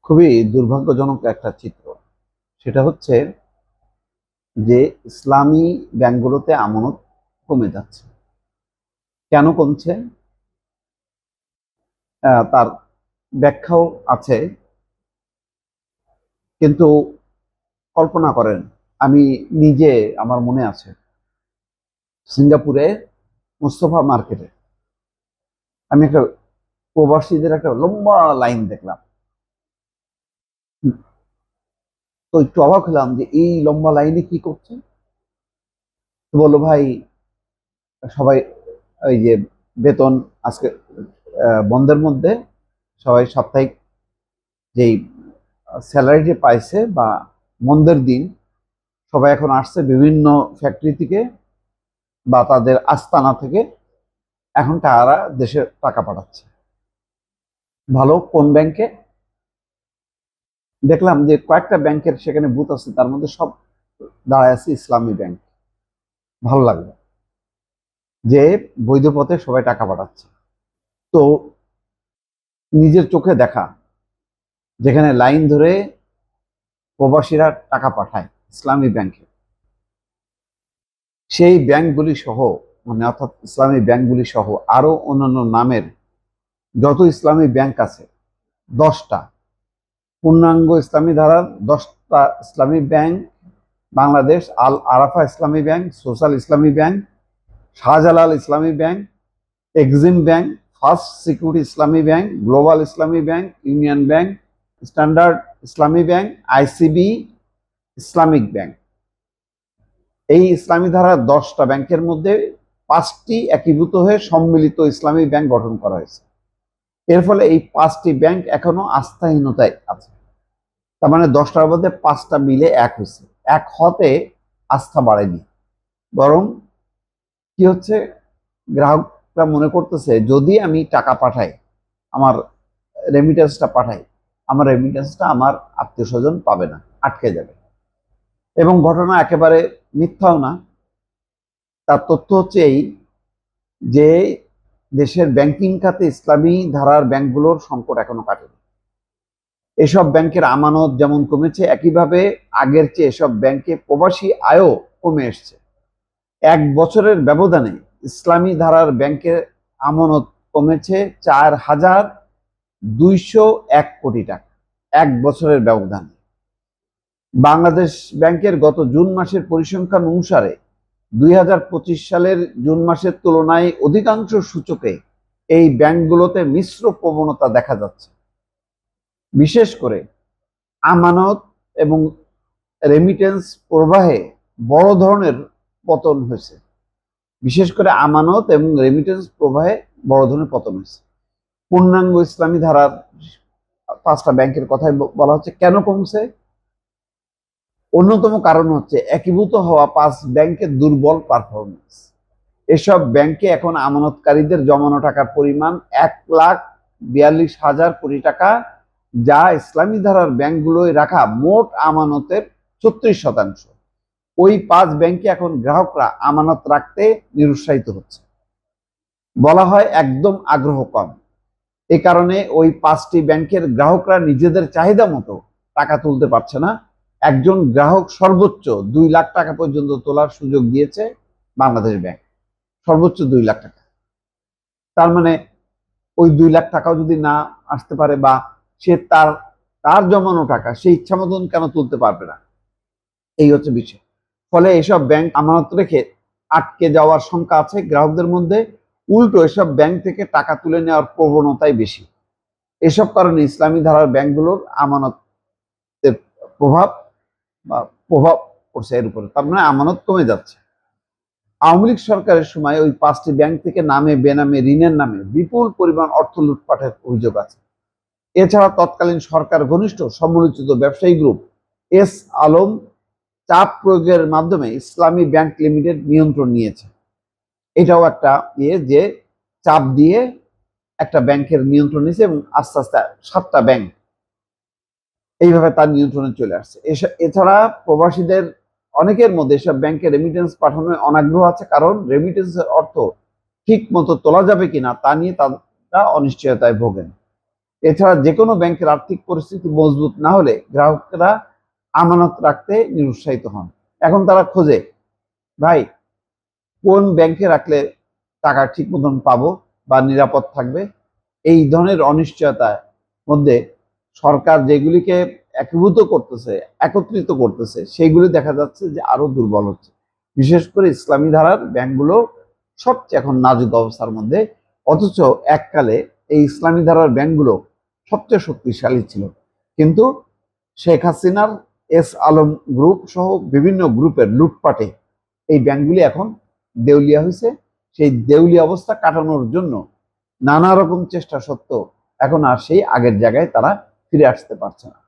খুবই দুর্ভাগ্যজনক একটা চিত্র। সেটা হচ্ছে যে ইসলামী ব্যাংকগুলোতে আমানত কমে যাচ্ছে। কেন কমছে? তার ব্যাখ্যাও আছে, কিন্তু কল্পনা করেন, আমি নিজে, আমার মনে আছে, সিঙ্গাপুরে মুস্তফা মার্কেটে আমি একটা প্রবাসীদের একটা লম্বা লাইন দেখলাম। তো একটু অবাক হলাম যে এই লম্বা লাইনে কি করছে। তো বললো, ভাই সবাই ওই যে বেতন আজকে বন্ধের মধ্যে সবাই সাপ্তাহিক যেই স্যালারিটি পাইছে বা বন্ধের দিন সবাই এখন আসছে বিভিন্ন ফ্যাক্টরি থেকে বা তাদের আস্তানা থেকে, এখন তারা দেশে টাকা পাঠাচ্ছে। ভালো, কোন ব্যাংকে? দেখলাম যে কয়েকটা ব্যাংকের সেখানে বুথ আছে, তার মধ্যে সব দাঁড়ায় আছে ইসলামী ব্যাংক। ভালো লাগলো যে বৈধ পথে সবাই টাকা পাঠাচ্ছে। তো নিজের চোখে দেখা, যেখানে লাইন ধরে প্রবাসীরা টাকা পাঠায় ইসলামী ব্যাংকে, সেই ব্যাংকগুলি সহ, মানে অর্থাৎ ইসলামী ব্যাংকগুলি সহ আরো অন্যান্য নামের যত ইসলামী ব্যাংক আছে, 10টা পূর্ণাঙ্গ ইসলামী ধারার 10টা ইসলামী ব্যাংক, বাংলাদেশ আল আরাফা ইসলামী ব্যাংক, সোশ্যাল ইসলামী ব্যাংক, শাহজালাল ইসলামী bank, Exim bank, first security ইসলামী ব্যাংক, গ্লোবাল ইসলামী ব্যাংক, ইউনিয়ন ব্যাংক, স্ট্যান্ডার্ড ইসলামী ব্যাংক, আইসিবি ইসলামিক ব্যাংক। এই ইসলামী ধারার 10টা ব্যাংকের মধ্যে 5টি একীভূত হয়ে সম্মিলিত ইসলামী ব্যাংক গঠন করা হয়েছে। এর ফলে এই 5টি ব্যাংক এখনো আস্থাহীনতায় আছে। তার মানে 10টার মধ্যে 5টা মিলে এক হয়েছে। এক হতে আস্থা বাড়েনি, বরং কি হচ্ছে, গ্রাহকরা মনে করতেছে যদি আমি টাকা পাঠাই, আমার রেমিটেন্সটা পাঠাই, আমার রেমিটেন্সটা আমার আত্মীয় স্বজন পাবে না, আটকে যাবে। এবং ঘটনা একেবারে মিথ্যাও না। তার তথ্য হচ্ছে এই যে দেশের ব্যাংকিং খাতে ইসলামী ধারার ব্যাংকগুলোর সংকট এখনো কাটেনি। এসব ব্যাংকের আমানত যেমন কমেছে, একইভাবে আগের চেয়ে এসব ব্যাংকে প্রবাসী আয়ও কমে এসছে। 1 বছরের ব্যবধানে ইসলামী ধারার ব্যাংকের আমানত কমেছে 4,201 কোটি টাকা, 1 বছরের ব্যবধানে। বাংলাদেশ ব্যাংকের গত জুন মাসের পরিসংখ্যান অনুসারে 2025 সালের জুন মাসের তুলনায় অধিকাংশ সূচকে এই ব্যাংকগুলোতে মিশ্র প্রবণতা দেখা যাচ্ছে। বিশেষ করে আমানত এবং রেমিটেন্স প্রবাহে বড় ধরনের পতন হয়েছে। বিশেষ করে আমানত এবং রেমিটেন্স প্রবাহে বড় ধরনের পতন হয়েছে। পূর্ণাঙ্গ ইসলামী ধারার 5টা ব্যাংকের কথাই বলা হচ্ছে। কেন কমছে? অন্যতম কারণ হচ্ছে একীভূত হওয়া 5 ব্যাংকের দুর্বল পারফরমেন্স। এসব ব্যাংকে এখন আমানতকারীদের জমানো টাকার পরিমাণ 1,42,000 কোটি টাকা, যা ইসলামী ধারার ব্যাংকগুলোয় রাখা মোট আমানতের 36%। ওই 5 ব্যাংকে এখন গ্রাহকরা আমানত রাখতে নিরুৎসাহিত হচ্ছে। বলা হয় একদম আগ্রহ কম। এ কারণে ওই 5টি ব্যাংকের গ্রাহকরা নিজেদের চাহিদা মতো টাকা তুলতে পারছে না। একজন গ্রাহক সর্বোচ্চ 2 লাখ টাকা পর্যন্ত তোলার সুযোগ দিয়েছে বাংলাদেশ ব্যাংক, সর্বোচ্চ 2 লাখ টাকা। তার মানে ওই 2 লাখ টাকাও যদি না আসতে পারে, বা সে তার জমানো টাকা সে ইচ্ছা মতন কেন তুলতে পারবে না, এই হচ্ছে বিষয়। ফলে এসব ব্যাংক আমানত রেখে আটকে যাওয়ার শঙ্কা আছে গ্রাহকদের মধ্যে। উল্টো এসব ব্যাংক থেকে টাকা তুলে নেওয়ার প্রবণতাই বেশি। এসব কারণে ইসলামী ধারার ব্যাংকগুলোর আমানতের প্রভাব পড়ছে এর উপরে। তার মানে আমানত কমে যাচ্ছে। আওয়ামী লীগ সরকারের সময় ওই 5টি ব্যাংক থেকে নামে বেনামে ঋণের নামে বিপুল পরিমাণ অর্থ লুটপাটের অভিযোগ আছে। এছাড়া তৎকালীন সরকার ঘনিষ্ঠ সমন্বিত ব্যবসায়ী গ্রুপ এস আলম চাপ প্রয়োগের মাধ্যমে ইসলামী ব্যাংক লিমিটেড নিয়ন্ত্রণ নিয়েছে। এটাও একটা যে চাপ দিয়ে একটা ব্যাংকের নিয়ন্ত্রণ নিয়েছে, এবং আস্তে আস্তে 7টা ব্যাংক এইভাবে তার নিয়ন্ত্রণে চলে আসছে। এছাড়া প্রবাসীদের অনেকের মধ্যে এসব ব্যাংকে রেমিটেন্স পাঠানোর অনাগ্রহ আছে, কারণ রেমিটেন্সের অর্থ ঠিক মতো তোলা যাবে কিনা তা নিয়ে তারা অনিশ্চয়তায় ভোগেন। এছাড়া যে কোনো ব্যাংকের আর্থিক পরিস্থিতি মজবুত না হলে গ্রাহকরা আমানত রাখতে নিরুৎসাহিত হন। এখন তারা খোঁজে, ভাই কোন ব্যাংকে রাখলে টাকা ঠিক মতন পাবো বা নিরাপদ থাকবে। এই ধরনের অনিশ্চয়তার মধ্যে সরকার যেগুলিকে একত্রিত করতেছে সেইগুলি দেখা যাচ্ছে যে আরো দুর্বল হচ্ছে। বিশেষ করে ইসলামী ধারার ব্যাংকগুলো সবচেয়ে এখন নাজুক অবস্থার মধ্যে, অথচ এককালে এই ইসলামী ধারার ব্যাংকগুলো সবচেয়ে শক্তিশালী ছিল। কিন্তু শেখ হাসিনার এস আলম গ্রুপ সহ বিভিন্ন গ্রুপের লুটপাটে এই ব্যাংকগুলি এখন দেউলিয়া হয়েছে। সেই দেউলিয়া অবস্থা কাটানোর জন্য নানা রকম চেষ্টা সত্ত্বেও এখন আর সেই আগের জায়গায় তারা ফিরে আসতে পারছে না।